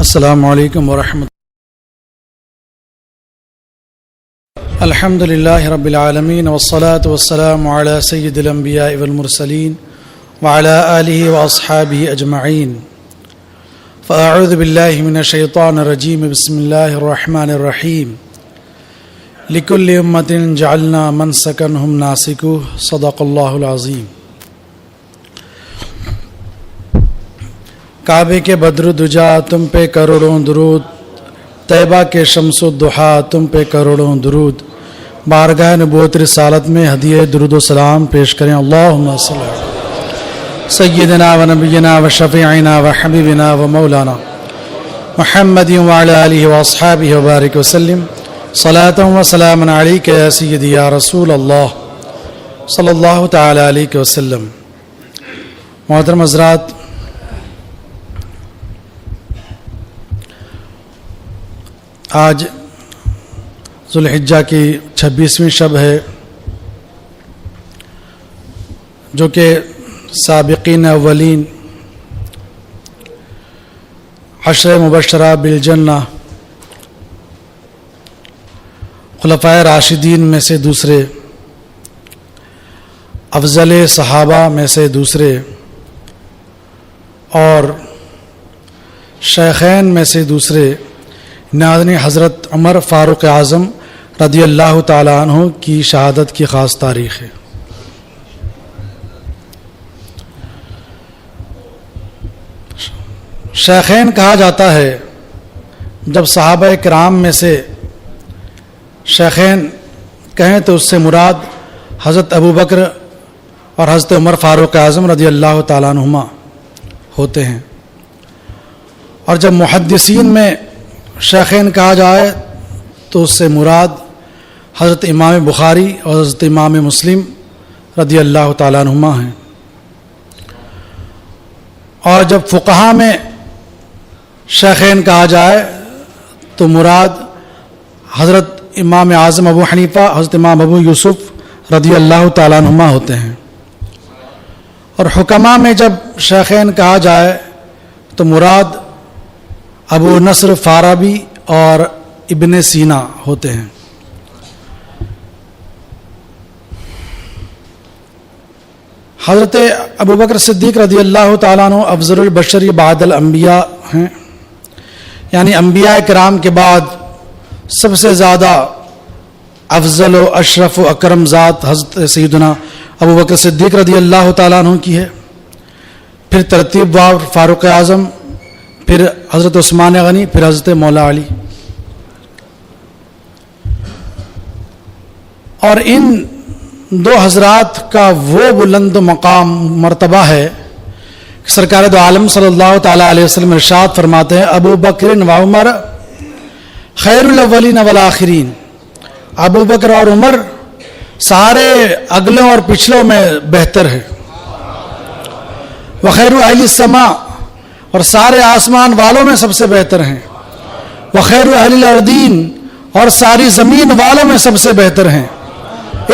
السلام علیکم ورحمۃ اللہ. الحمد للہ رب العالمین والصلاة والسلام علی سید الانبیاء والمرسلین وعلی آلہ واصحابہ اجمعین. فاعوذ باللہ من الشیطان الرجیم. بسم اللہ الرحمن الرحیم. لکل امۃ جعلنا منسکا ہم ناسکوہ. صدق اللہ العظیم. کعبے کے بدر دجا تم پہ کروڑوں درود، طیبہ کے شمس و ضحا تم پہ کروڑوں درود. بارگاہ نبوت رسالت میں ہدیہ درود و سلام پیش کریں. اللہم صلی علی سیدنا و نبینا و شفیعنا و حبیبنا و مولانا محمد وعلی آلہ و اصحابہ وبارک وسلم. صلاۃ و سلام علیک یا سیدی یا رسول اللہ صلی اللہ تعالی علیہ وسلم. محترم حضرات، آج ذوالحجہ کی 26ویں شب ہے، جو کہ سابقین اولین 10 مبشرہ بالجنہ خلفائے راشدین میں سے دوسرے، افضل صحابہ میں سے دوسرے اور شیخین میں سے دوسرے نازنین حضرت عمر فاروق اعظم رضی اللہ تعالیٰ عنہ کی شہادت کی خاص تاریخ ہے. شیخین کہا جاتا ہے. جب صحابہ کرام میں سے شیخین کہیں تو اس سے مراد حضرت ابو بکر اور حضرت عمر فاروق اعظم رضی اللہ تعالیٰ عنہما ہوتے ہیں. اور جب محدثین میں شیخین کہا جائے تو اس سے مراد حضرت امام بخاری اور حضرت امام مسلم رضی اللہ تعالیٰ عنہما ہیں. اور جب فقہا میں شیخین کہا جائے تو مراد حضرت امام اعظم ابو حنیفہ، حضرت امام ابو یوسف رضی اللہ تعالیٰ عنہما ہوتے ہیں. اور حکماء میں جب شیخین کہا جائے تو مراد ابو نصر فارابی اور ابن سینا ہوتے ہیں. حضرت ابو بکر صدیق رضی اللہ تعالیٰ عنہ افضل البشر بعد الانبیاء ہیں، یعنی انبیاء کرام کے بعد سب سے زیادہ افضل و اشرف و اکرم ذات حضرت سیدنا ابو بکر صدیق رضی اللہ تعالیٰ عنہ کی ہے. پھر ترتیب وار فاروق اعظم، پھر حضرت عثمان غنی، پھر حضرت مولا علی. اور ان دو حضرات کا وہ بلند مقام مرتبہ ہے کہ سرکار دو عالم صلی اللہ تعالیٰ علیہ وسلم ارشاد فرماتے ہیں: ابو بکر و عمر خیر الاولین والآخرین. ابو بکر اور عمر سارے اگلوں اور پچھلوں میں بہتر ہے. وخیر اہل السماء، اور سارے آسمان والوں میں سب سے بہتر ہیں. وخیر اہل الارضین، اور ساری زمین والوں میں سب سے بہتر ہیں.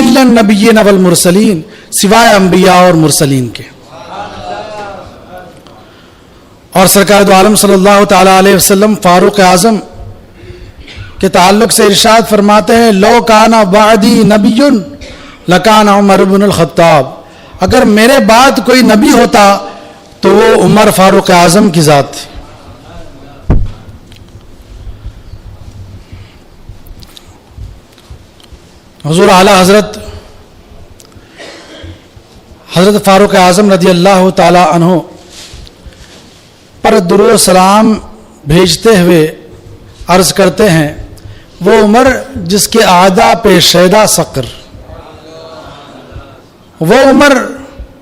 الا النبیین والمرسلین، سوائے انبیاء اور مرسلین کے. اور سرکار دو عالم صلی اللہ تعالیٰ علیہ وسلم فاروق اعظم کے تعلق سے ارشاد فرماتے ہیں: لو کان بعدی نبی لکان عمر بن الخطاب. اگر میرے بعد کوئی نبی ہوتا تو وہ عمر فاروق اعظم کی ذات تھی. حضور اعلیٰ حضرت فاروق اعظم رضی اللہ تعالی عنہ پر درود و سلام بھیجتے ہوئے عرض کرتے ہیں: وہ عمر جس کے اعداء پہ شیدا سقر، وہ عمر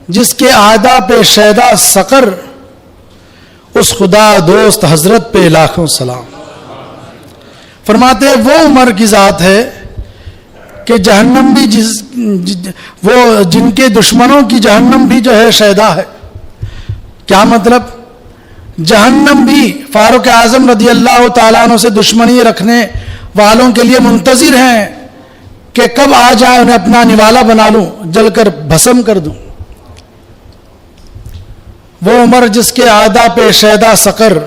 جس کے اعداء پہ شیدا سقر، اس خدا دوست حضرت پہ لاکھوں سلام. فرماتے ہیں وہ عمر کی ذات ہے کہ جہنم بھی وہ جن کے دشمنوں کی جہنم بھی جو ہے شیدا ہے. کیا مطلب؟ جہنم بھی فاروق اعظم رضی اللہ تعالیٰ عنہ سے دشمنی رکھنے والوں کے لیے منتظر ہیں کہ کب آ جائے انہیں اپنا نوالا بنا لوں، جل کر بھسم کر دوں. وہ عمر جس کے اعداء پہ شیدا سقر،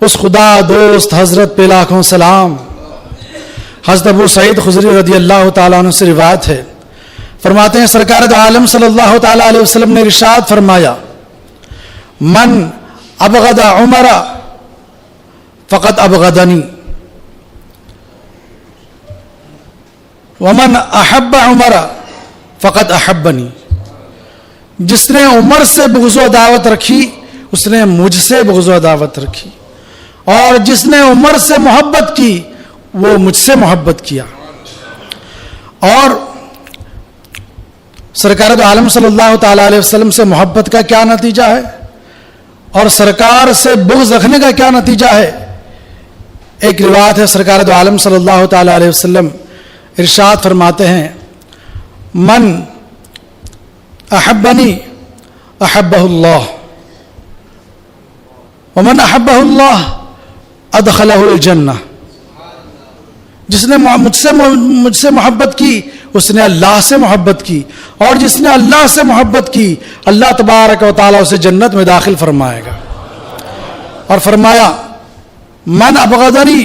اس خدا دوست حضرت پہ لاکھوں سلام۔ حضرت ابو سعید خدری رضی اللہ تعالیٰ عنہ سے روایت ہے، فرماتے ہیں سرکار دو عالم صلی اللہ تعالیٰ علیہ وسلم نے ارشاد فرمایا، من ابغض عمر فقد ابغضنی ومن احب عمر فقد احبنی۔ جس نے عمر سے بغض و عداوت رکھی اس نے مجھ سے بغض و عداوت رکھی، اور جس نے عمر سے محبت کی وہ مجھ سے محبت کیا۔ اور سرکار دو عالم صلی اللہ تعالیٰ علیہ وسلم سے محبت کا کیا نتیجہ ہے اور سرکار سے بغض رکھنے کا کیا نتیجہ ہے؟ ایک روایت ہے، سرکار دو عالم صلی اللہ تعالیٰ علیہ وسلم ارشاد فرماتے ہیں، من احبنی احبہ اللہ ومن احبہ اللہ ادخلہ الجنہ۔ جس نے مجھ سے محبت کی اس نے اللہ سے محبت کی، اور جس نے اللہ سے محبت کی اللہ تبارک و تعالیٰ اسے جنت میں داخل فرمائے گا۔ اور فرمایا، من ابغضنی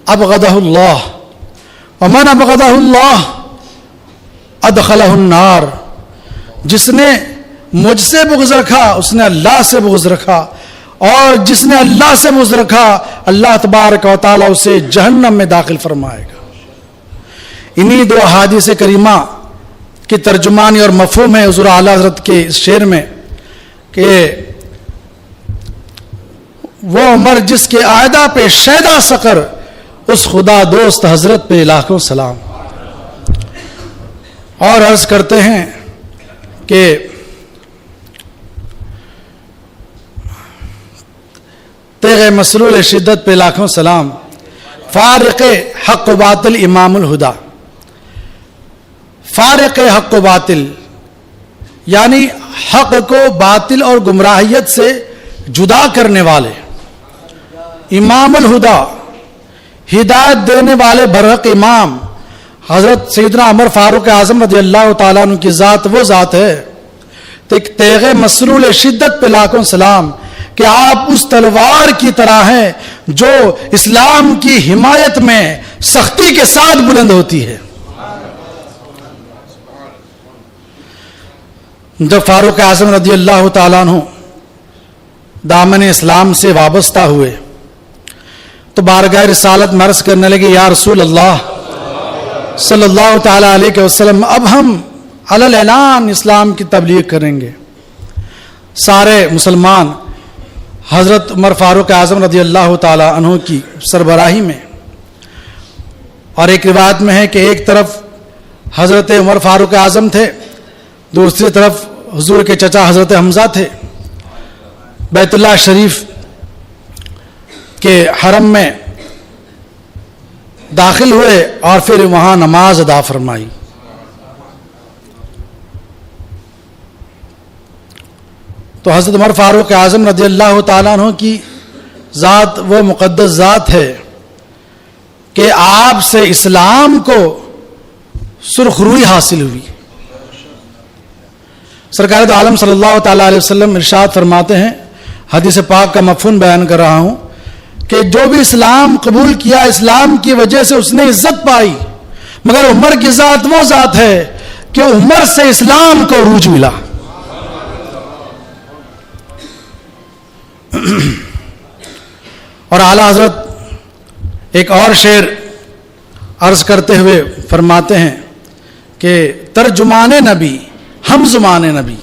ابغضہ اللہ ومن ابغضہ اللہ ادخلہ النار۔ جس نے مجھ سے بغض رکھا اس نے اللہ سے بغض رکھا، اور جس نے اللہ سے بغض رکھا اللہ تبارک و تعالیٰ اسے جہنم میں داخل فرمائے گا۔ انہی دو احادیث کریمہ کی ترجمانی اور مفہوم ہے حضور اعلیٰ حضرت کے اس شعر میں کہ وہ عمر جس کے عائدہ پہ شیدا سقر، اس خدا دوست حضرت پہ لاکھوں سلام۔ اور عرض کرتے ہیں کہ تیغ مسرور شدت پہ لاکھوں سلام، فارق حق و باطل امام الہدا۔ فارق حق و باطل یعنی حق کو باطل اور گمراہیت سے جدا کرنے والے، امام الہدا ہدایت دینے والے برحق امام حضرت سیدنا عمر فاروق اعظم رضی اللہ تعالیٰ عنہ کی ذات وہ ذات ہے، تو ایک تیغ مسرور شدت پہ لاکھوں سلام کہ آپ اس تلوار کی طرح ہیں جو اسلام کی حمایت میں سختی کے ساتھ بلند ہوتی ہے۔ جب فاروق اعظم رضی اللہ تعالیٰ عنہ دامن اسلام سے وابستہ ہوئے تو بارگاہ رسالت میں عرض کرنے لگے، یا رسول اللہ صلی اللہ تعالیٰ علیہ وسلم، اب ہم علی الاعلان اسلام کی تبلیغ کریں گے۔ سارے مسلمان حضرت عمر فاروق اعظم رضی اللہ تعالیٰ عنہ کی سربراہی میں، اور ایک روایت میں ہے کہ ایک طرف حضرت عمر فاروق اعظم تھے، دوسری طرف حضور کے چچا حضرت حمزہ تھے، بیت اللہ شریف کے حرم میں داخل ہوئے اور پھر وہاں نماز ادا فرمائی۔ تو حضرت عمر فاروق اعظم رضی اللہ تعالیٰ عنہ کی ذات وہ مقدس ذات ہے کہ آپ سے اسلام کو سرخ روئی حاصل ہوئی۔ سرکار دو عالم صلی اللہ تعالیٰ علیہ وسلم ارشاد فرماتے ہیں، حدیث پاک کا مفہوم بیان کر رہا ہوں، کہ جو بھی اسلام قبول کیا اسلام کی وجہ سے اس نے عزت پائی، مگر عمر کی ذات وہ ذات ہے کہ عمر سے اسلام کو عروج ملا۔ اور اعلیٰ حضرت ایک اور شعر عرض کرتے ہوئے فرماتے ہیں کہ ترجمان نبی ہم زبان نبی،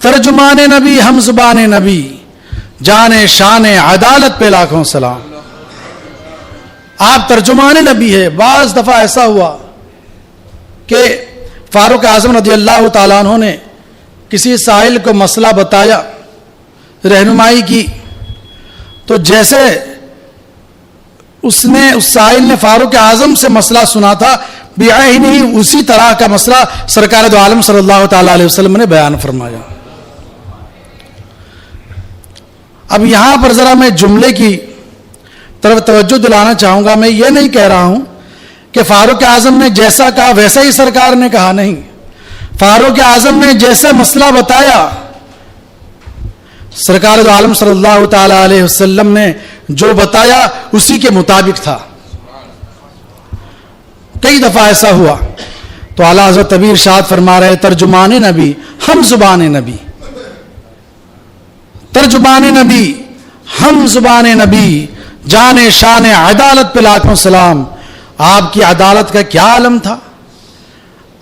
ترجمان نبی ہم زبان نبی، جان شان عدالت پہ لاکھوں سلام۔ آپ ترجمان نبی ہے۔ بعض دفعہ ایسا ہوا کہ فاروق اعظم رضی اللہ تعالیٰ عنہ نے کسی سائل کو مسئلہ بتایا، رہنمائی کی، تو جیسے اس سائل نے فاروق اعظم سے مسئلہ سنا تھا، بعینہ اسی طرح کا مسئلہ سرکار دو عالم صلی اللہ تعالیٰ علیہ وسلم نے بیان فرمایا۔ اب یہاں پر ذرا میں جملے کی طرف توجہ دلانا چاہوں گا۔ میں یہ نہیں کہہ رہا ہوں کہ فاروق اعظم نے جیسا کہا ویسا ہی سرکار نے کہا، نہیں، فاروق اعظم نے جیسا مسئلہ بتایا سرکار دو عالم صلی اللہ تعالیٰ علیہ وسلم نے جو بتایا اسی کے مطابق تھا. کئی دفعہ ایسا ہوا تو اعلیٰ حضرت ابھی ارشاد فرما رہے ترجمان نبی ہم زبان نبی، ترجمان نبی ہم زبان نبی، جان شان عدالت پہ لاکھوں سلام. آپ کی عدالت کا کیا عالم تھا.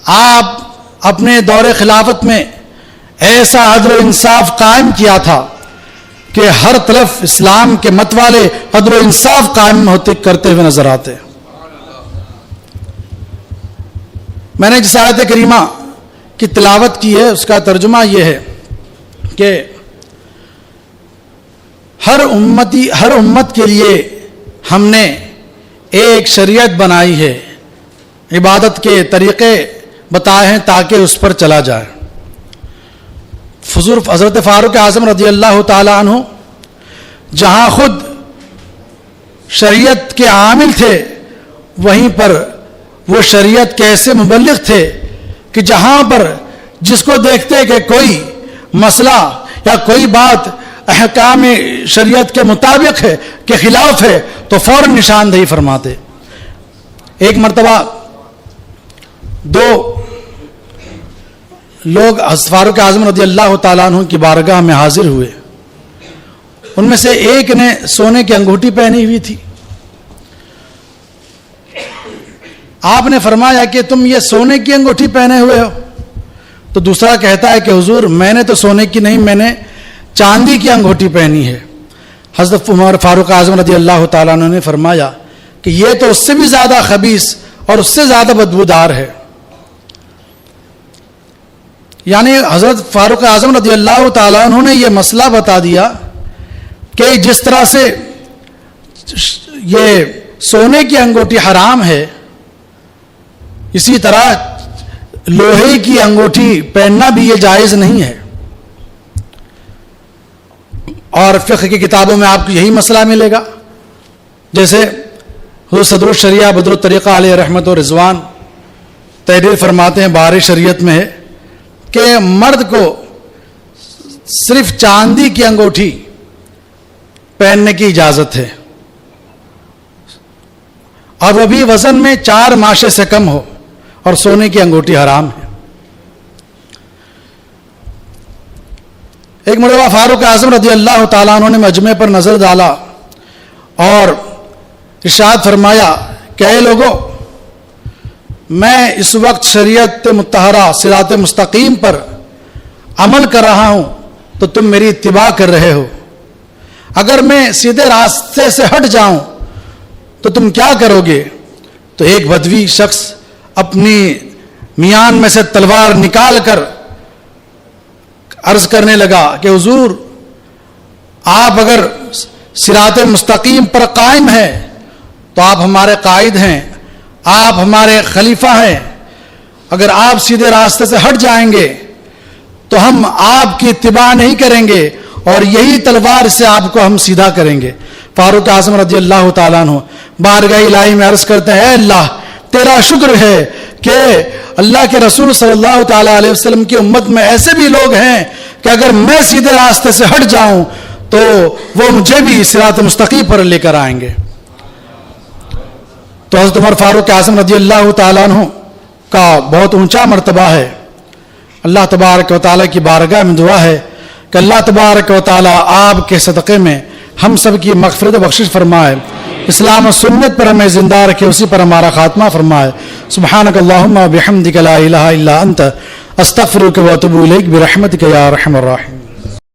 آپ اپنے دور خلافت میں ایسا عدل و انصاف قائم کیا تھا کہ ہر طرف اسلام کے مت والے عدل و انصاف قائم ہوتے کرتے ہوئے نظر آتے. میں نے جس آیت کریمہ کی تلاوت کی ہے اس کا ترجمہ یہ ہے کہ ہر امت کے لیے ہم نے ایک شریعت بنائی ہے، عبادت کے طریقے بتائے ہیں تاکہ اس پر چلا جائے. حضرت فاروق اعظم رضی اللہ تعالی عنہ جہاں خود شریعت کے عامل تھے وہیں پر وہ شریعت کے ایسے مبلغ تھے کہ جہاں پر جس کو دیکھتے کہ کوئی مسئلہ یا کوئی بات احکام شریعت کے مطابق ہے کے خلاف ہے تو فوراً نشاندہی فرماتے. ایک مرتبہ دو لوگ فاروق اعظم رضی اللہ تعالیٰ عنہ کی بارگاہ میں حاضر ہوئے. ان میں سے ایک نے سونے کی انگوٹھی پہنی ہوئی تھی. آپ نے فرمایا کہ تم یہ سونے کی انگوٹھی پہنے ہوئے ہو. تو دوسرا کہتا ہے کہ حضور میں نے تو سونے کی نہیں، میں نے چاندی کی انگوٹھی پہنی ہے. حضرت عمر فاروق اعظم رضی اللہ تعالیٰ عنہ نے فرمایا کہ یہ تو اس سے بھی زیادہ خبیث اور اس سے زیادہ بدبودار ہے. یعنی حضرت فاروق اعظم رضی اللہ تعالیٰ عنہ نے یہ مسئلہ بتا دیا کہ جس طرح سے یہ سونے کی انگوٹھی حرام ہے، اسی طرح لوہے کی انگوٹھی پہننا بھی یہ جائز نہیں ہے. اور فقہ کی کتابوں میں آپ کو یہی مسئلہ ملے گا. جیسے حضرت صدر الشریعہ بدر الطریقہ علیہ رحمت و رضوان تحریر فرماتے ہیں بہار شریعت میں ہے کہ مرد کو صرف چاندی کی انگوٹھی پہننے کی اجازت ہے اور وہ بھی وزن میں 4 ماشے سے کم ہو، اور سونے کی انگوٹھی حرام ہے. ایک مرتبہ فاروق اعظم رضی اللہ تعالیٰ عنہ نے مجمع پر نظر ڈالا اور ارشاد فرمایا کہ اے لوگو، میں اس وقت شریعت مطہرہ صراط مستقیم پر عمل کر رہا ہوں تو تم میری اتباع کر رہے ہو. اگر میں سیدھے راستے سے ہٹ جاؤں تو تم کیا کرو گے؟ تو ایک بدوی شخص اپنی میان میں سے تلوار نکال کر عرض کرنے لگا کہ حضور، آپ اگر صراط مستقیم پر قائم ہیں تو آپ ہمارے قائد ہیں، آپ ہمارے خلیفہ ہیں. اگر آپ سیدھے راستے سے ہٹ جائیں گے تو ہم آپ کی اتباع نہیں کریں گے اور یہی تلوار سے آپ کو ہم سیدھا کریں گے. فاروق اعظم رضی اللہ تعالیٰ عنہ بارگاہ الہی میں عرض کرتے ہیں، اے اللہ تیرا شکر ہے کہ اللہ کے رسول صلی اللہ تعالیٰ علیہ وسلم کی امت میں ایسے بھی لوگ ہیں کہ اگر میں سیدھے راستے سے ہٹ جاؤں تو وہ مجھے بھی صراط مستقیم پر لے کر آئیں گے. تو حضرت عمر فاروق اعظم رضی اللہ تعالیٰ عنہ کا بہت اونچا مرتبہ ہے. اللہ تبارک و تعالیٰ کی بارگاہ میں دعا ہے کہ اللہ تبارک و تعالیٰ آپ کے صدقے میں ہم سب کی مغفرت و بخشش فرمائے، اسلام و سنت پر ہمیں زندہ رکھے، اسی پر ہمارا خاتمہ فرمائے. سبحانک اللہم و بحمدک لا الہ الا انت استغفرک و اتوب الیک برحمتک یا ارحم الراحمین.